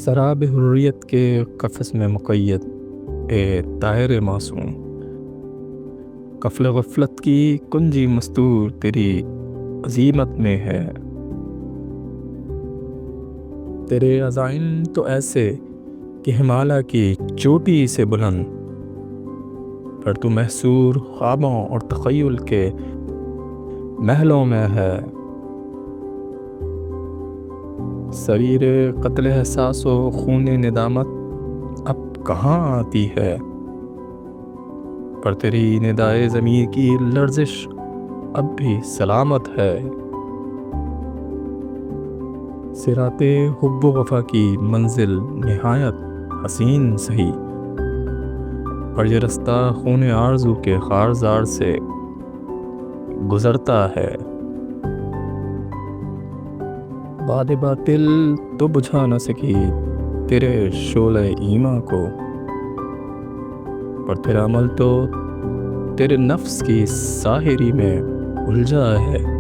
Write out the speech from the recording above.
سراب حریت کے قفس میں مقید اے طائر معصوم، قفل غفلت کی کنجی مستور تیری عظیمت میں ہے۔ تیرے عزائم تو ایسے کہ ہمالیہ کی چوٹی سے بلند، پر تو محصور خوابوں اور تخیل کے محلوں میں ہے۔ سریر قتل احساس و خون ندامت اب کہاں آتی ہے، پر تیری ندائے ضمیر کی لرزش اب بھی سلامت ہے۔ صراط حب و وفا کی منزل نہایت حسین سہی، پر یہ رستہ خون آرزو کے خارزار سے گزرتا ہے۔ باد باطل تو بجھا نہ سکی تیرے شعلہ ایماں کو، پر تیرا عمل تو تیرے نفس کی ساحری میں الجھا ہے۔